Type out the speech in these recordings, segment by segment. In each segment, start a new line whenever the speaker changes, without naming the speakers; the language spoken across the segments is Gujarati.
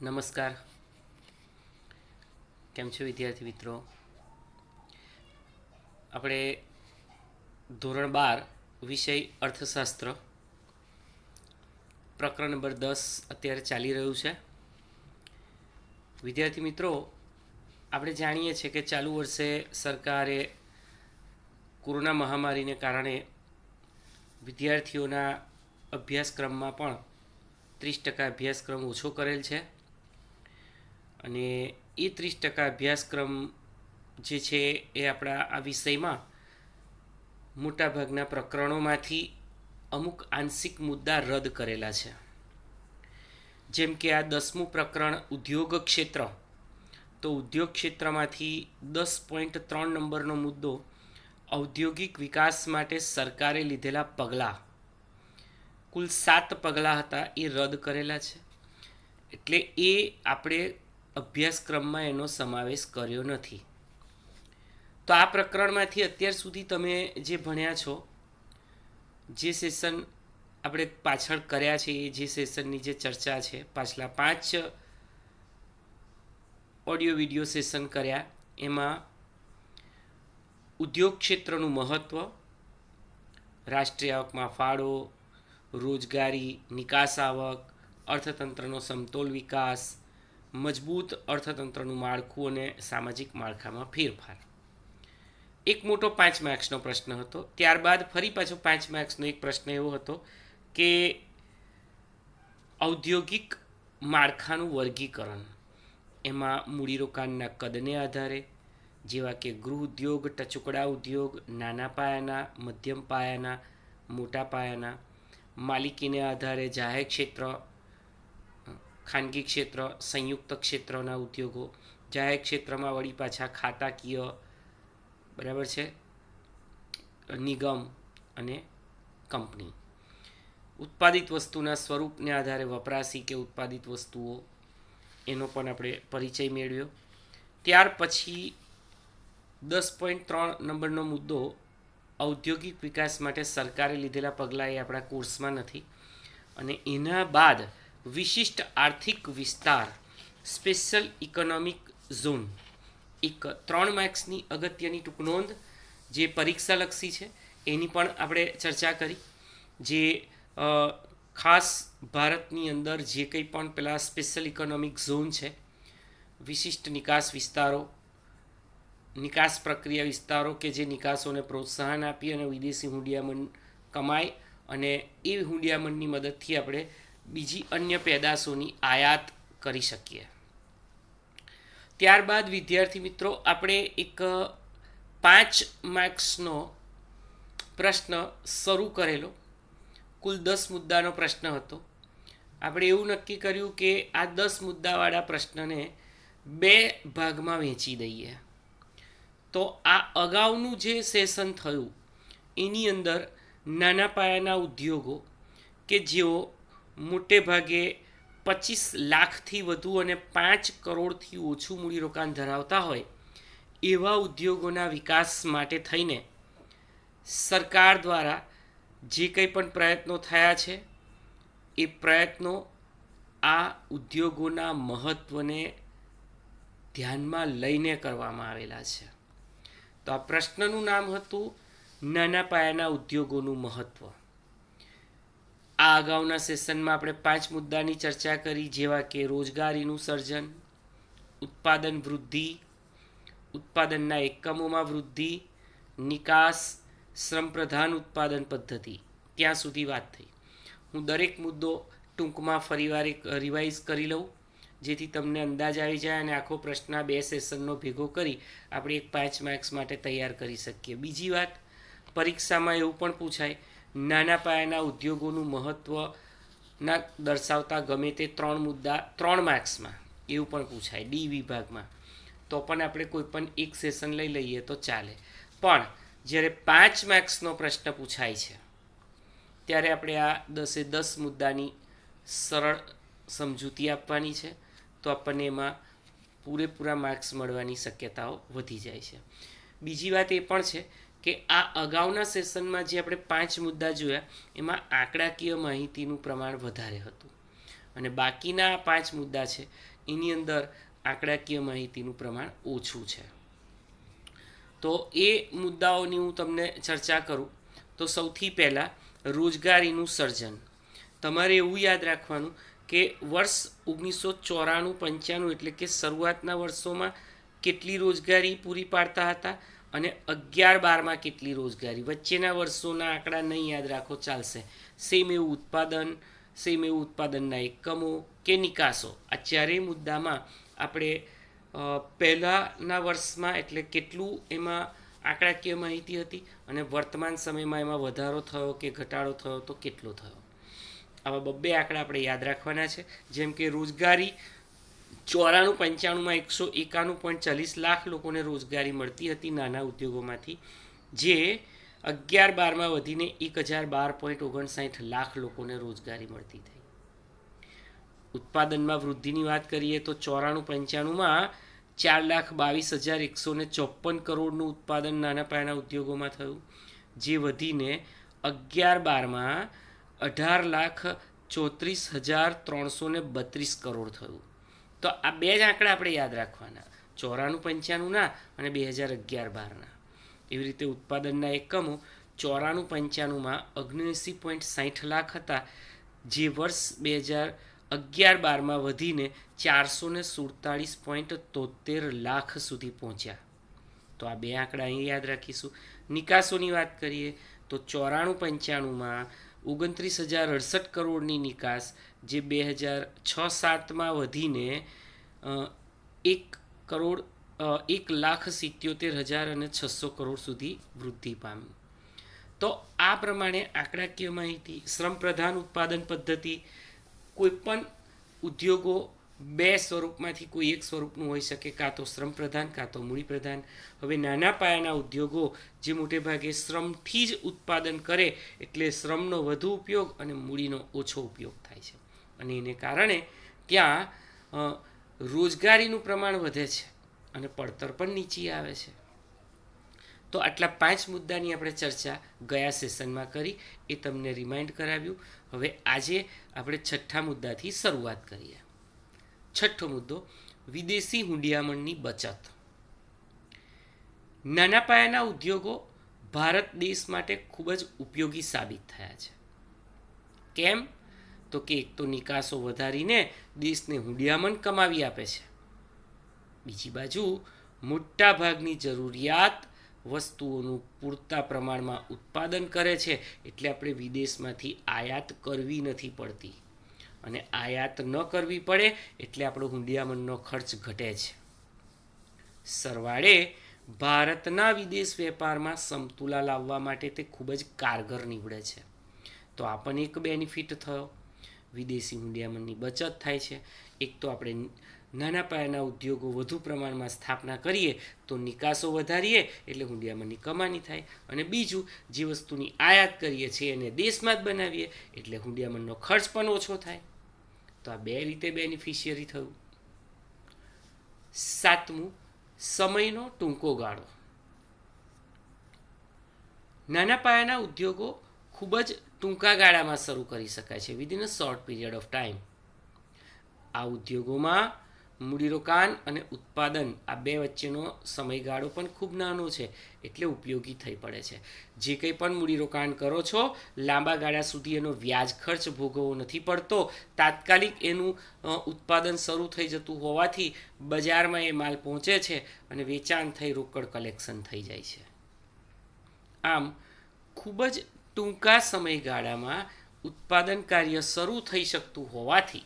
નમસ્કાર. કેમ છો વિદ્યાર્થી મિત્રો? આપણે ધોરણ 12 વિષય અર્થશાસ્ત્ર પ્રકરણ નંબર 10 અત્યારે ચાલી રહ્યું છે. વિદ્યાર્થી મિત્રો, આપણે જાણીએ છીએ કે ચાલુ વર્ષે સરકારે કોરોના મહામારીને કારણે વિદ્યાર્થીઓના અભ્યાસક્રમમાં પણ 30% અભ્યાસક્રમ ઓછો કરેલ છે અને એ 30% અભ્યાસક્રમ જે છે એ આપણા આ વિષયમાં મોટાભાગના પ્રકરણોમાંથી અમુક આંશિક મુદ્દા રદ કરેલા છે. જેમ કે આ 10મું પ્રકરણ ઉદ્યોગ ક્ષેત્ર, તો ઉદ્યોગ ક્ષેત્રમાંથી 10.3 નંબરનો મુદ્દો ઔદ્યોગિક વિકાસ માટે સરકારે લીધેલા પગલાં, કુલ 7 પગલાં હતા, એ રદ કરેલા છે. એટલે એ આપણે અભ્યાસક્રમમાં એનો સમાવેશ કર્યો નથી. તો આ પ્રકરણમાંથી અત્યાર સુધી તમે જે ભણ્યા છો, જે સેશન આપણે પાછળ કર્યા છે, એ જે સેશનની જે ચર્ચા છે, પાછલા 5 ઓડિયો વિડીયો સેશન કર્યા, એમાં ઉદ્યોગ ક્ષેત્રનું મહત્ત્વ, રાષ્ટ્રીય આવકમાં ફાળો, રોજગારી, નિકાસ આવક, અર્થતંત્રનો સમતોલ વિકાસ, મજબૂત અર્થતંત્રનું માળખું અને સામાજિક માળખામાં ફેરફાર. એક મોટો 5 માર્ક્સનો પ્રશ્ન હતો. ત્યારબાદ ફરી પાછો 5 માર્ક્સનો એક પ્રશ્ન એવો હતો કે ઔદ્યોગિક માળખાનું વર્ગીકરણ, એમાં મૂડીરોકાણના કદને આધારે, જેવા કે ગૃહ ઉદ્યોગ, ટચુકડા ઉદ્યોગ, નાના પાયાના, મધ્યમ પાયાના, મોટા પાયાના, માલિકીને આધારે જાહેર ક્ષેત્ર, ખાનગી ક્ષેત્ર, સંયુક્ત ક્ષેત્રના ઉદ્યોગો, જાહેર ક્ષેત્રમાં વળી પાછા ખાતાકીય, બરાબર છે, નિગમ અને કંપની. ઉત્પાદિત વસ્તુના સ્વરૂપને આધારે વપરાશી કે ઉત્પાદિત વસ્તુઓ, એનો પણ આપણે પરિચય મેળવ્યો. ત્યાર પછી 10.3 નંબરનો મુદ્દો ઔદ્યોગિક વિકાસ માટે સરકારે લીધેલા પગલાં, એ આપણા કોર્સમાં નથી. અને એના બાદ વિશિષ્ટ આર્થિક વિસ્તાર, સ્પેશિયલ ઇકોનોમિક ઝોન, એક 3 માર્ક્સની અગત્યની ટૂંક નોંધ જે પરીક્ષાલક્ષી છે, એની પણ આપણે ચર્ચા કરી. જે ખાસ ભારતની અંદર જે કંઈ પણ પેલા સ્પેશિયલ ઇકોનોમિક ઝોન છે, વિશિષ્ટ નિકાસ વિસ્તારો, નિકાસ પ્રક્રિયા વિસ્તારો કે જે નિકાસોને પ્રોત્સાહન આપી અને વિદેશી હુંડિયામણ કમાય અને એ હુંડિયામણની મદદથી આપણે બીજી અન્ય પેદાશોની આયાત કરી શકીએ. ત્યારબાદ વિદ્યાર્થી મિત્રો, આપણે એક 5 માર્ક્સનો પ્રશ્ન શરૂ કરેલો. કુલ 10 મુદ્દાનો પ્રશ્ન હતો. આપણે એવું નક્કી કર્યું કે આ 10 મુદ્દાવાળા પ્રશ્નને 2 ભાગમાં વહેંચી દઈએ. તો આ અગાઉનું જે સેશન થયું એની અંદર નાના પાયાના ઉદ્યોગો કે જેઓ મોટે ભાગે 25 લાખથી વધુ અને 5 કરોડથી ઓછું મૂડીરોકાણ ધરાવતા હોય એવા ઉદ્યોગોના વિકાસ માટે થઈને સરકાર દ્વારા જે કંઈ પણ પ્રયત્નો થયા છે, એ પ્રયત્નો આ ઉદ્યોગોના મહત્ત્વને ધ્યાનમાં લઈને કરવામાં આવેલા છે. તો આ પ્રશ્નનું નામ હતું નાના પાયાના ઉદ્યોગોનું મહત્ત્વ. આ અગાઉના સેશનમાં આપણે 5 મુદ્દાની ચર્ચા કરી, જેવા કે રોજગારીનું સર્જન, ઉત્પાદન વૃદ્ધિ, ઉત્પાદનના એકમોમાં વૃદ્ધિ, નિકાસ, શ્રમપ્રધાન ઉત્પાદન પદ્ધતિ. ત્યાં સુધી વાત થઈ. હું દરેક મુદ્દો ટૂંકમાં ફરીવાર એક રિવાઇઝ કરી લઉં, જેથી તમને અંદાજ આવી જાય અને આખો પ્રશ્ન 2 સેશનનો ભેગો કરી આપણે એક 5 માર્ક્સ માટે તૈયાર કરી શકીએ. બીજી વાત, પરીક્ષામાં એવું પણ પૂછાય, નાના પાયાના ઉદ્યોગોનું મહત્ત્વના દર્શાવતા ગમે તે 3 મુદ્દા 3 માર્ક્સમાં એવું પણ પૂછાય ડી વિભાગમાં. તો પણ આપણે કોઈ પણ એક સેશન લઈ લઈએ તો ચાલે. પણ જ્યારે 5 માર્ક્સનો પ્રશ્ન પૂછાય છે ત્યારે આપણે આ 10 મુદ્દાની સરળ સમજૂતી આપવાની છે, તો આપણને એમાં પૂરેપૂરા માર્ક્સ મળવાની શક્યતાઓ વધી જાય છે. બીજી વાત એ પણ છે કે આ અગાઉના સેશનમાં જે આપણે 5 મુદ્દા જોયા એમાં આંકડાકીય માહિતીનું પ્રમાણ વધારે હતું અને બાકીના 5 મુદ્દા છે એની અંદર આંકડાકીય માહિતીનું પ્રમાણ ઓછું છે. તો એ મુદ્દાઓની હું તમને ચર્ચા કરું તો સૌથી પહેલાં રોજગારીનું સર્જન. તમારે એવું યાદ રાખવાનું કે વર્ષ 1994-95 એટલે કે શરૂઆતના વર્ષોમાં કેટલી રોજગારી પૂરી પાડતા હતા અને 11-12માં કેટલી રોજગારી, વચ્ચેના વર્ષોના આંકડા નહીં યાદ રાખો ચાલશે. સેમ એવું ઉત્પાદનના એકમો કે નિકાસો, આ ચારેય મુદ્દામાં આપણે પહેલાંના વર્ષમાં એટલે કેટલું એમાં આંકડાકીય માહિતી હતી અને વર્તમાન સમયમાં એમાં વધારો થયો કે ઘટાડો થયો તો કેટલો થયો. આવા બબ્બે આંકડા આપણે યાદ રાખવાના છે. જેમ કે રોજગારી 94-95માં 151.40 લાખ લોકોને રોજગારી મળતી હતી નાના ઉદ્યોગોમાંથી, જે 11-12માં વધીને 1012.59 લાખ લોકોને રોજગારી મળતી થઈ. ઉત્પાદનમાં વૃદ્ધિની વાત કરીએ તો 94-95માં 4,22,154 કરોડનું ઉત્પાદન નાના પાયાના ઉદ્યોગોમાં થયું, જે વધીને 11-12માં 18,34,332 કરોડ થયું. તો આ બે જ આંકડા આપણે યાદ રાખવાના, 94-95ના અને 2011-12ના. એવી રીતે ઉત્પાદનના એકમો 94-95માં 79.60 લાખ હતા, જે વર્ષ 2011-12માં વધીને 447.73 લાખ સુધી પહોંચ્યા. તો આ બે આંકડા અહીં યાદ રાખીશું. નિકાસોની વાત કરીએ તો 94-95માં 29,068 કરોડની નિકાસ, જે 2006-07માં વધીને 1,77,600 કરોડ સુધી વૃદ્ધિ પામી. તો આ પ્રમાણે આંકડાકીય માહિતી, શ્રમ પ્રધાન ઉત્પાદન પદ્ધતિ, કોઈપણ ઉદ્યોગો બે સ્વરૂપમાંથી કોઈ એક સ્વરૂપનું હોઈ શકે, કાં તો શ્રમ પ્રધાન કાં તો મૂડી પ્રધાન. હવે નાના પાયાના ઉદ્યોગો જે મોટે ભાગે શ્રમથી જ ઉત્પાદન કરે એટલે શ્રમનો વધુ ઉપયોગ અને મૂડીનો ઓછો ઉપયોગ થાય છે, અને એને કારણે ત્યાં રોજગારીનું પ્રમાણ વધે છે અને પડતર પણ નીચી આવે છે. તો આટલા 5 મુદ્દાની આપણે ચર્ચા ગયા સેશનમાં કરી, એ તમને રિમાઇન્ડ કરાવ્યું. હવે આજે આપણે 6થા મુદ્દાથી શરૂઆત કરીએ. 6થો મુદ્દો, વિદેશી હુંડિયામણની બચત. નાના પાયાના ઉદ્યોગો ભારત દેશ માટે ખૂબ જ ઉપયોગી સાબિત થયા છે. કેમ? તો કે એક તો નિકાસો વધારીને દેશને હુંડિયામણ કમાવી આપે છે, બીજી બાજુ મોટા ભાગની જરૂરિયાત વસ્તુઓનું પૂરતા પ્રમાણમાં ઉત્પાદન કરે છે, એટલે આપણે વિદેશમાંથી આયાત કરવી નથી પડતી, અને આયાત ન કરવી પડે એટલે આપણો હુંડિયામણનો ખર્ચ ઘટે છે. સરવાળે ભારતના વિદેશ વેપારમાં સમતુલા લાવવા માટે તે ખૂબ જ કારગર નીવડે છે. તો આ પણ એક બેનિફિટ થયો, વિદેશી હુંડિયામણની બચત થાય છે. એક તો આપણે નાના પાયાના ઉદ્યોગો વધુ પ્રમાણમાં સ્થાપના કરીએ તો નિકાસો વધારીએ એટલે હુંડિયામણની કમાણી થાય, અને બીજું જે વસ્તુની આયાત કરીએ છીએ એને દેશમાં જ બનાવીએ એટલે હુંડિયામણનો ખર્ચ પણ ઓછો થાય. તો આ બે રીતે બેનિફિશિયરી થયું. 7મું, સમયનો ટૂંકો ગાળો. નાના પાયાના ઉદ્યોગો ખૂબ જ ટૂંકા ગાળામાં શરૂ કરી શકાય છે, within a short period of time. આ ઉદ્યોગોમાં મૂડીરોકાણ અને ઉત્પાદન આ બે વચ્ચેનો સમયગાળો પણ ખૂબ નાનો છે, એટલે ઉપયોગી થઈ પડે છે. જે કંઈ પણ મૂડીરોકાણ કરો છો, લાંબા ગાળા સુધી એનો વ્યાજ ખર્ચ ભોગવવો નથી પડતો. તાત્કાલિક એનું ઉત્પાદન શરૂ થઈ જતું હોવાથી બજારમાં એ માલ પહોંચે છે અને વેચાણ થઈ રોકડ કલેક્શન થઈ જાય છે. આમ ખૂબ જ ટૂંકા સમયગાળામાં ઉત્પાદન કાર્ય શરૂ થઈ શકતું હોવાથી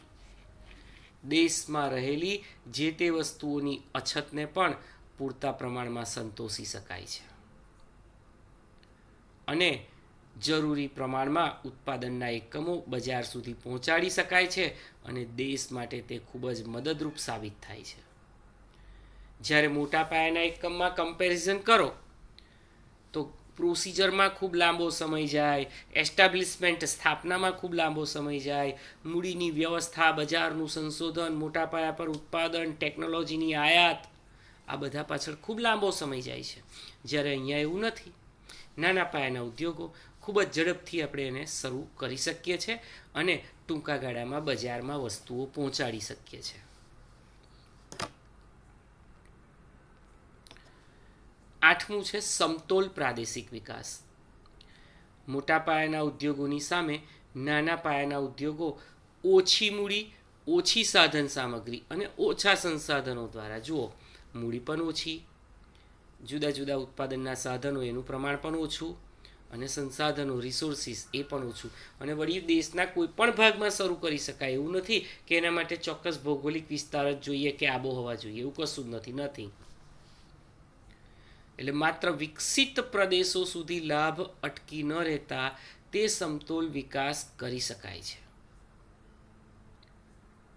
દેશમાં રહેલી જે તે વસ્તુઓની અછતને પણ પૂરતા પ્રમાણમાં સંતોષી શકાય છે, અને જરૂરી પ્રમાણમાં ઉત્પાદનના એકમો બજાર સુધી પહોંચાડી શકાય છે, અને દેશ માટે તે ખૂબ જ મદદરૂપ સાબિત થાય છે. જ્યારે મોટા પાયાના એકમમાં કમ્પેરિઝન કરો તો પ્રોસિજરમાં ખૂબ લાંબો સમય જાય, એસ્ટાબ્લિશમેન્ટ સ્થાપનામાં ખૂબ લાંબો સમય જાય, મૂડીની વ્યવસ્થા, બજારનું સંશોધન, મોટા પાયા પર ઉત્પાદન, ટેકનોલોજીની આયાત, આ બધા પાછળ ખૂબ લાંબો સમય જાય છે. જ્યારે અહીંયા એવું નથી. નાના પાયાના ઉદ્યોગો ખૂબ જ ઝડપથી આપણે એને શરૂ કરી શકીએ છીએ, અને ટૂંકા ગાળામાં બજારમાં વસ્તુઓ પહોંચાડી શકીએ છીએ. આઠમું છે સમતોલ પ્રાદેશિક વિકાસ. મોટા પાયાના ઉદ્યોગોની સામે નાના પાયાના ઉદ્યોગો ઓછી મૂડી, ઓછી સાધન સામગ્રી અને ઓછા સંસાધનો દ્વારા, જુઓ મૂડી પણ ઓછી, જુદા જુદા ઉત્પાદનના સાધનો એનું પ્રમાણ પણ ઓછું, અને સંસાધનો રિસોર્સિસ એ પણ ઓછું, અને વળી દેશના કોઈ પણ ભાગમાં શરૂ કરી શકાય એવું નથી કે એના માટે ચોક્કસ ભૌગોલિક વિસ્તાર જ જોઈએ કે આબોહવા જોઈએ, એવું કશું જ નથી. એટલે માત્ર વિકસિત પ્રદેશો સુધી લાભ અટકી ન રહેતા તે સમતોલ વિકાસ કરી શકાય છે.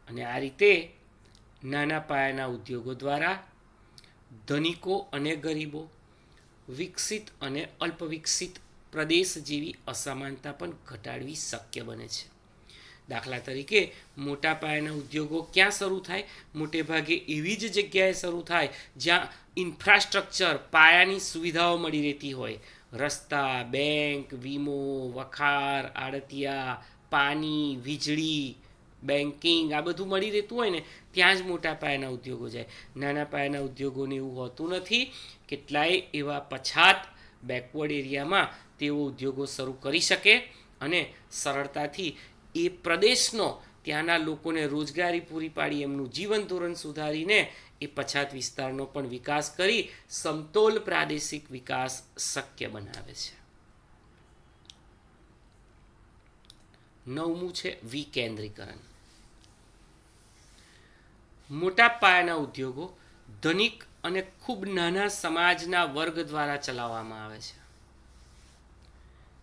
અને આ રીતે નાના પાયાના ઉદ્યોગો દ્વારા ધનિકો અને ગરીબો, વિકસિત અને અલ્પવિકસિત પ્રદેશ જેવી અસમાનતા પણ ઘટાડવી શક્ય બને છે. દાખલા તરીકે મોટા પાયાના ઉદ્યોગો ક્યાં શરૂ થાય? મોટે ભાગે એવી જ જગ્યાએ શરૂ થાય જ્યાં ઇન્ફ્રાસ્ટ્રક્ચર, પાયાની સુવિધાઓ મળી રહેતી હોય. રસ્તા, બેંક, વીમો, વખાર, આડતિયા, પાણી, વીજળી, બેન્કિંગ, આ બધું મળી રહેતું હોય ને ત્યાં જ મોટા પાયાના ઉદ્યોગો જાય. નાના પાયાના ઉદ્યોગોને એવું હોતું નથી. કેટલાય એવા પછાત બેકવર્ડ એરિયામાં તેઓ ઉદ્યોગો શરૂ કરી શકે અને સરળતાથી એ પ્રદેશનો, ત્યાંના લોકોને રોજગારી પૂરી પાડી એમનું જીવન ધોરણ સુધારીને એ પછાત વિસ્તારનો પણ વિકાસ કરી સમતોલ પ્રાદેશિક વિકાસ શક્ય બનાવે છે. નવમું છે વિકેન્દ્રીકરણ. મોટા પાયાના ઉદ્યોગો ધનિક અને ખૂબ નાના સમાજના વર્ગ દ્વારા ચલાવવામાં આવે છે.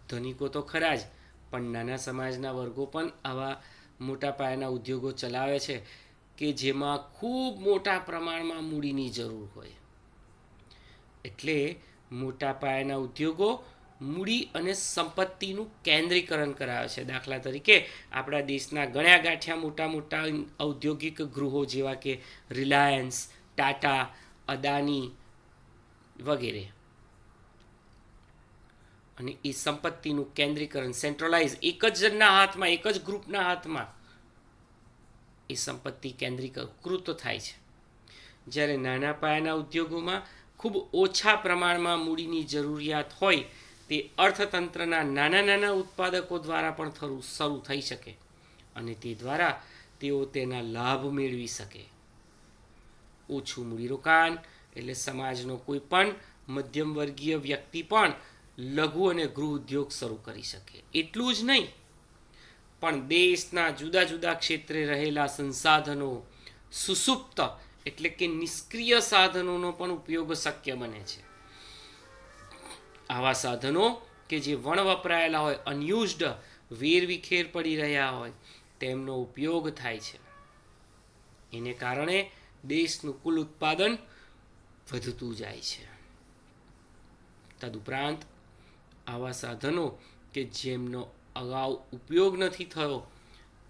ધનિકો તો ખરા જ, પણ નાના સમાજના વર્ગો પણ આવા મોટા પાયાના ઉદ્યોગો ચલાવે છે કે જેમાં ખૂબ મોટા પ્રમાણમાં મૂડીની જરૂર હોય. એટલે મોટા પાયાના ઉદ્યોગો મૂડી અને સંપત્તિનું કેન્દ્રીકરણ કરાવે છે. દાખલા તરીકે આપણા દેશના ગણ્યા ગાંઠ્યા મોટા મોટા ઔદ્યોગિક ગૃહો જેવા કે રિલાયન્સ, ટાટા, અદાની વગેરે. અને એ સંપત્તિનું કેન્દ્રીકરણ, સેન્ટ્રલાઇઝ, એક જ જણના હાથમાં, એક જ ગ્રુપના હાથમાં એ સંપત્તિ કેન્દ્રીકૃત થાય છે. જ્યારે નાના પાયાના ઉદ્યોગોમાં ખૂબ ઓછા પ્રમાણમાં મૂડીની જરૂરિયાત હોય તે અર્થતંત્રના નાના નાના ઉત્પાદકો દ્વારા પણ શરૂ થઈ શકે અને તે દ્વારા તેઓ તેના લાભ મેળવી શકે. ઓછું મૂડીરોકાણ એટલે સમાજનો કોઈ પણ મધ્યમ વર્ગીય વ્યક્તિ પણ લઘુ અને ગૃહ ઉદ્યોગ શરૂ કરી શકે. એટલું જ નહીં, પણ દેશના જુદા જુદા ક્ષેત્રે રહેલા સંસાધનો, સુસુપ્ત એટલે કે નિષ્ક્રિય સાધનોનો પણ ઉપયોગ શક્ય બને છે. આવા સાધનો કે જે વપરાયેલા હોય, અનયુઝડ, વેરવિખેર પડી રહ્યા હોય, તેમનો ઉપયોગ થાય છે. એને કારણે દેશનું કુલ ઉત્પાદન વધતું જાય છે. તદુપરાંત આવા સાધનો કે જેમનો અગાઉ ઉપયોગ નથી થયો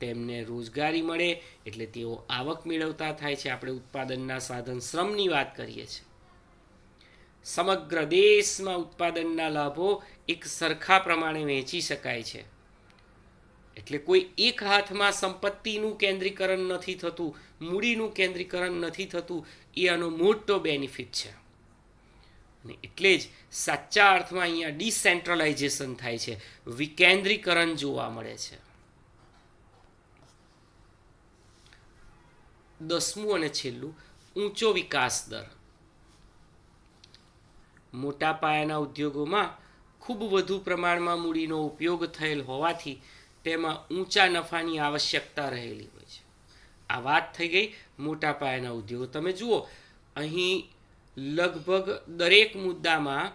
તેમને રોજગારી મળે એટલે તેઓ આવક મેળવતા થાય છે. આપણે ઉત્પાદનના સાધન શ્રમની વાત કરીએ છીએ. સમગ્ર દેશમાં ઉત્પાદનના લાભો એક સરખા પ્રમાણે વહેંચી શકાય છે. એટલે કોઈ એક હાથમાં સંપત્તિનું કેન્દ્રીકરણ નથી થતું, મૂડીનું કેન્દ્રીકરણ નથી થતું, એ આનો મોટો બેનિફિટ છે. અને એટલે જ સાચા અર્થમાં અહીંયા ડિસેન્ટ્રલાઇઝેશન થાય છે, વિકેન્દ્રીકરણ જોવા મળે છે. 10મું અને છેલ્લું, ઊંચો વિકાસ દર. મોટા પાયાના ઉદ્યોગોમાં ખૂબ વધુ પ્રમાણમાં મૂડીનો ઉપયોગ થયેલ હોવાથી તેમાં ઊંચા નફાની આવશ્યકતા રહેલી હોય છે. આ વાત થઈ ગઈ મોટા પાયાના ઉદ્યોગો. તમે જુઓ, અહીં લગભગ દરેક મુદ્દામાં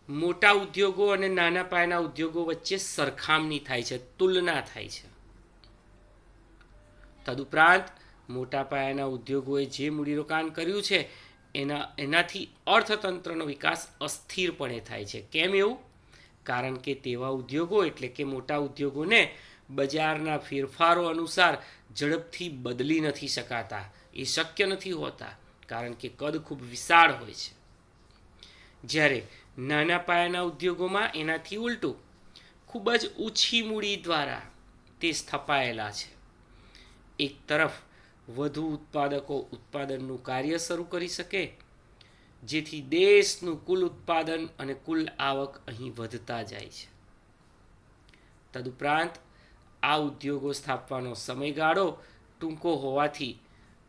મોટા ઉદ્યોગો અને નાના પાયાના ઉદ્યોગો વચ્ચે સરખામણી થાય છે, તુલના થાય છે. તદુપરાંત મોટા પાયાના ઉદ્યોગોએ જે મૂડીરોકાણ કર્યું છે એનાથી અર્થતંત્રનો વિકાસ અસ્થિરપણે થાય છે. કેમ એવું? કારણ કે તેવા ઉદ્યોગો એટલે કે મોટા ઉદ્યોગોને બજારના ફેરફારો અનુસાર ઝડપથી બદલી નથી શકાતા. એ શક્ય નથી હોતા કારણ કે કદ ખૂબ વિશાળ હોય છે. જ્યારે નાના પાયાના ઉદ્યોગોમાં એનાથી ઉલટું, ખૂબ જ ઓછી મૂડી દ્વારા તે સ્થપાયેલા છે. એક તરફ વધુ ઉત્પાદકો ઉત્પાદનનું કાર્ય શરૂ કરી શકે, જેથી દેશનું કુલ ઉત્પાદન અને કુલ આવક અહીં વધતા જાય છે. તદુપરાંત આ ઉદ્યોગો સ્થાપવાનો સમયગાળો ટૂંકો હોવાથી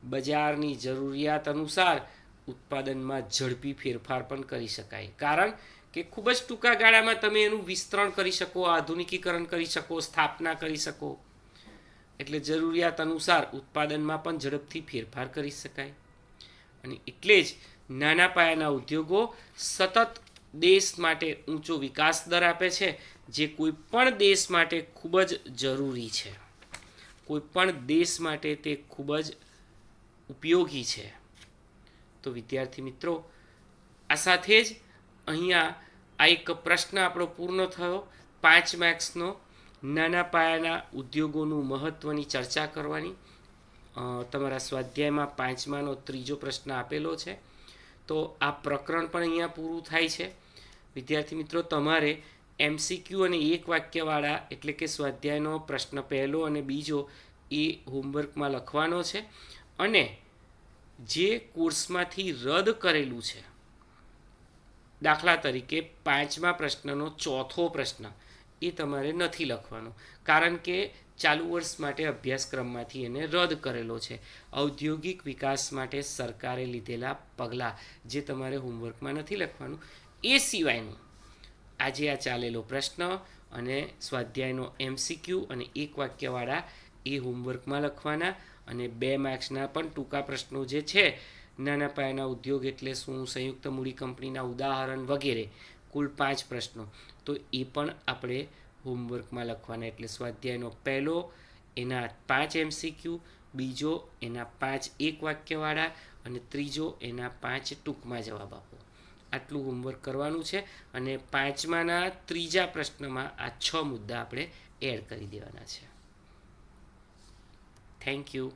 બજારની જરૂરિયાત અનુસાર ઉત્પાદનમાં ઝડપી ફેરફાર પણ કરી શકાય, કારણ કે ખૂબ જ ટૂંકા ગાળામાં તમે એનું વિસ્તરણ કરી શકો, આધુનિકીકરણ કરી શકો, સ્થાપના કરી શકો. એટલે જરૂરિયાત અનુસાર ઉત્પાદનમાં પણ ઝડપથી ફેરફાર કરી શકાય. અને એટલે જ નાના પાયાના ઉદ્યોગો સતત દેશ માટે ઊંચો વિકાસ દર આપે છે, જે કોઈ પણ દેશ માટે ખૂબ જ જરૂરી છે. કોઈ પણ દેશ માટે તે ખૂબ જ ઉપયોગી છે. તો વિદ્યાર્થી મિત્રો, આ સાથે જ અહીંયા આ એક પ્રશ્ન આપણો પૂર્ણ થયો. 5 માર્ક્સનો નાના પાયાના ઉદ્યોગોનું મહત્ત્વની ચર્ચા કરવાની. તમારા સ્વાધ્યાયમાં 5માનો ત્રીજો પ્રશ્ન આપેલો છે. તો આ પ્રકરણ પણ અહીંયા પૂરું થાય છે. વિદ્યાર્થી મિત્રો, તમારે MCQ અને એક વાક્યવાળા એટલે કે સ્વાધ્યાયનો પ્રશ્ન પહેલો અને બીજો એ હોમવર્કમાં લખવાનો છે. અને જે કોર્સમાંથી રદ કરેલું છે, દાખલા તરીકે 5મા પ્રશ્નનો ચોથો પ્રશ્ન, એ તમારે નથી લખવાનો, કારણ કે ચાલુ વર્ષ માટે અભ્યાસક્રમમાંથી એને રદ કરેલો છે. ઔદ્યોગિક વિકાસ માટે સરકારે લીધેલા પગલાં, જે તમારે હોમવર્કમાં નથી લખવાનું. એ સિવાયનું આજે આ ચાલેલો પ્રશ્ન અને સ્વાધ્યાયનો MCQ અને એક વાક્યવાળા એ હોમવર્કમાં લખવાના. અને 2 માર્ક્સના પણ ટૂંકા પ્રશ્નો જે છે, નાના પાયાના ઉદ્યોગ એટલે શું, સંયુક્ત મૂડી કંપનીના ઉદાહરણ વગેરે, કુલ 5 પ્રશ્નો, તો એ પણ આપણે હોમવર્કમાં લખવાના. એટલે સ્વાધ્યાયનો પહેલો એના 5 MCQ, બીજો એના 5 એક વાક્યવાળા અને ત્રીજો એના 5 ટૂંકમાં જવાબ આપો. આટલું હોમવર્ક કરવાનું છે. અને 5માના ત્રીજા પ્રશ્નમાં આ 6 મુદ્દા આપણે એડ કરી દેવાના છે. Thank you.